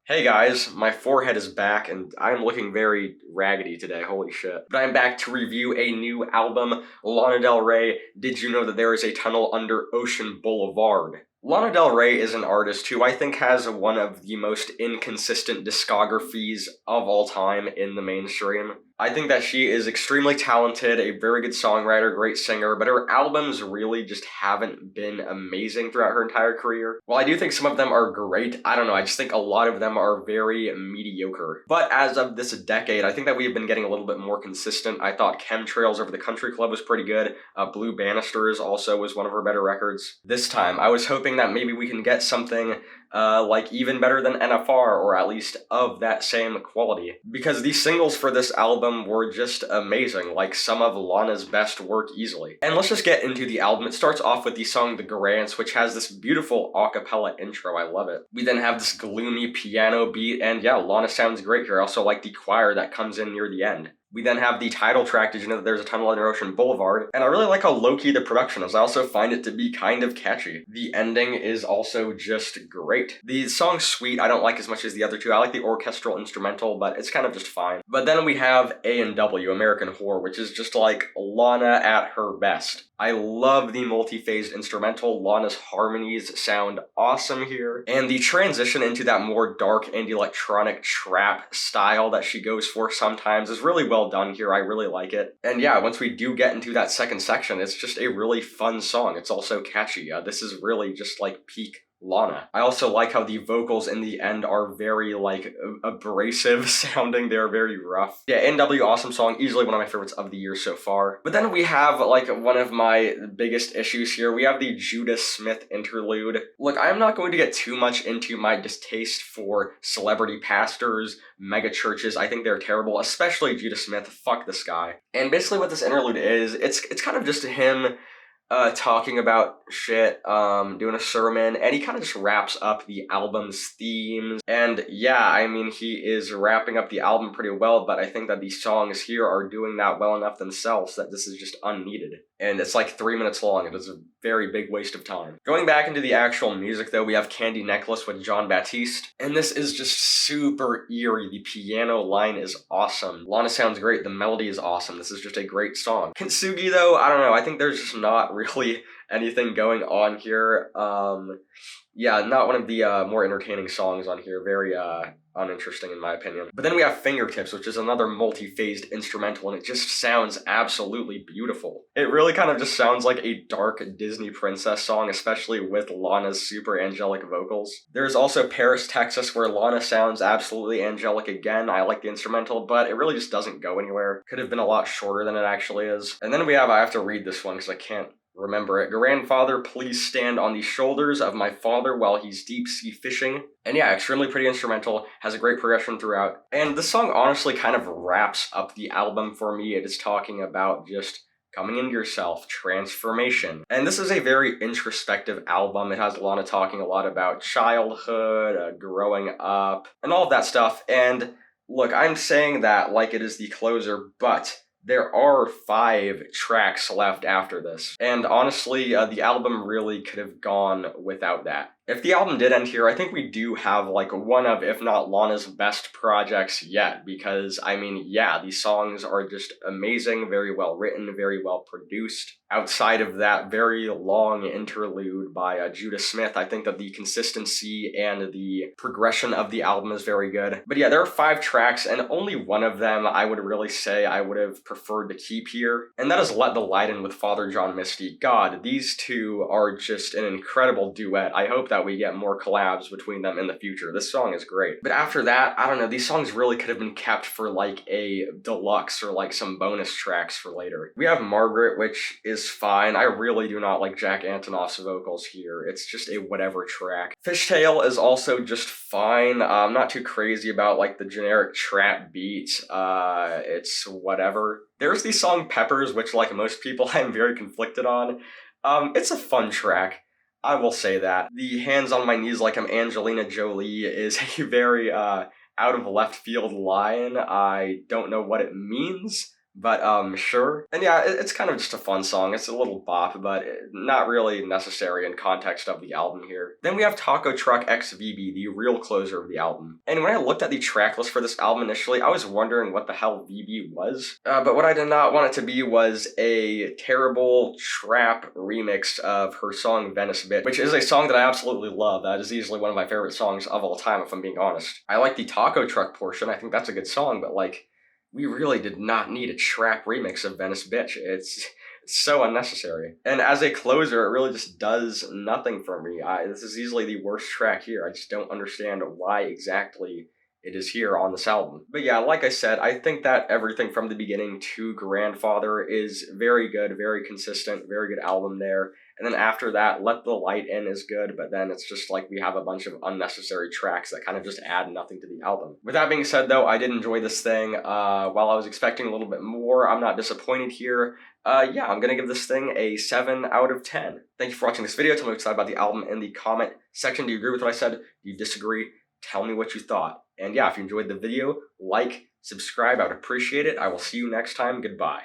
Hey guys, my forehead is back and I'm looking very raggedy today, holy shit. But I'm back to review a new album, Lana Del Rey, Did You Know That There Is a Tunnel Under Ocean Boulevard? Lana Del Rey is an artist who I think has one of the most inconsistent discographies of all time in the mainstream. I think that she is extremely talented, a very good songwriter, great singer, but her albums really just haven't been amazing throughout her entire career. While I do think some of them are great, I don't know, I just think a lot of them are very mediocre. But as of this decade, I think that we have been getting a little bit more consistent. I thought Chemtrails Over the Country Club was pretty good. Blue Banisters also was one of her better records. This time, I was hoping that maybe we can get something like even better than NFR, or at least of that same quality. Because these singles for this album were just amazing, like some of Lana's best work easily. And let's just get into the album. It starts off with the song The Grants, which has this beautiful a cappella intro. I love it. We then have this gloomy piano beat, and yeah, Lana sounds great here. I also like the choir that comes in near the end. We then have the title track, Did You Know That There's a Tunnel Under Ocean Boulevard? And I really like how low-key the production is. I also find it to be kind of catchy. The ending is also just great. The song's sweet, I don't like as much as the other two. I like the orchestral instrumental, but it's kind of just fine. But then we have A&W, American Whore, which is just like Lana at her best. I love the multi-phased instrumental. Lana's harmonies sound awesome here. And the transition into that more dark and electronic trap style that she goes for sometimes is really well done here. I really like it. And yeah, once we do get into that second section, it's just a really fun song. It's also catchy. This is really just like peak Lana. I also like how the vocals in the end are very like abrasive sounding. They're very rough. Yeah, NW, awesome song, easily one of my favorites of the year so far. But then we have like one of my biggest issues here. We have the Judah Smith interlude. Look, I'm not going to get too much into my distaste for celebrity pastors, mega churches. I think they're terrible, especially Judah Smith. Fuck this guy. And basically what this interlude is, it's kind of just him talking about shit, doing a sermon, and he kind of just wraps up the album's themes. And yeah, I mean, he is wrapping up the album pretty well, but I think that these songs here are doing that well enough themselves that this is just unneeded. And it's like 3 minutes long. It is a very big waste of time. Going back into the actual music, though, we have Candy Necklace with John Baptiste, and this is just super eerie. The piano line is awesome. Lana sounds great. The melody is awesome. This is just a great song. Kintsugi, though, I don't know. I think there's just not really anything going on here. Yeah, not one of the more entertaining songs on here. Very uninteresting in my opinion. But then we have Fingertips, which is another multi-phased instrumental, and it just sounds absolutely beautiful. It really kind of just sounds like a dark Disney princess song, especially with Lana's super angelic vocals. There's also Paris, Texas, where Lana sounds absolutely angelic again. I like the instrumental, but it really just doesn't go anywhere. Could have been a lot shorter than it actually is. And then we have, I have to read this one because I can't remember it. Grandfather, please stand on the shoulders of my father while he's deep sea fishing. And yeah, extremely pretty instrumental, has a great progression throughout. And this song honestly kind of wraps up the album for me. It is talking about just coming into yourself, transformation. And this is a very introspective album. It has Lana talking a lot about childhood, growing up, and all of that stuff. And look, I'm saying that like it is the closer, but there are 5 tracks left after this. And honestly, the album really could have gone without that. If the album did end here, I think we do have like one of, if not Lana's best projects yet, because I mean, yeah, these songs are just amazing, very well written, very well produced. Outside of that very long interlude by Judah Smith, I think that the consistency and the progression of the album is very good. But yeah, there are 5 tracks, and only one of them I would really say I would have preferred to keep here, and that is Let the Light In with Father John Misty. God, these two are just an incredible duet. I hope that we get more collabs between them in the future. This song is great. But after that, I don't know, these songs really could have been kept for like a deluxe or like some bonus tracks for later. We have Margaret, which is fine. I really do not like Jack Antonoff's vocals here. It's just a whatever track. Fishtail is also just fine. I'm not too crazy about like the generic trap beat. It's whatever. There's the song Peppers, which like most people I'm very conflicted on. It's a fun track. I will say that. The Hands on My Knees Like I'm Angelina Jolie is a very out of left field line. I don't know what it means, But sure. And yeah, it's kind of just a fun song. It's a little bop, but not really necessary in context of the album here. Then we have Taco Truck X VB, the real closer of the album. And when I looked at the track list for this album initially, I was wondering what the hell VB was. But what I did not want it to be was a terrible trap remix of her song Venice Bitch, which is a song that I absolutely love. That is easily one of my favorite songs of all time, if I'm being honest. I like the Taco Truck portion. I think that's a good song, but like, we really did not need a trap remix of Venice Bitch. It's so unnecessary. And as a closer, it really just does nothing for me. This is easily the worst track here. I just don't understand why exactly it is here on this album. But yeah, like I said, I think that everything from the beginning to Grandfather is very good, very consistent, very good album there. And then after that, Let the Light In is good, but then it's just like we have a bunch of unnecessary tracks that kind of just add nothing to the album. With that being said, though, I did enjoy this thing. While I was expecting a little bit more, I'm not disappointed here. Yeah, I'm gonna give this thing a 7 out of 10. Thank you for watching this video. Tell me what you thought about the album in the comment section. Do you agree with what I said? Do you disagree? Tell me what you thought. And yeah, if you enjoyed the video, like, subscribe. I would appreciate it. I will see you next time. Goodbye.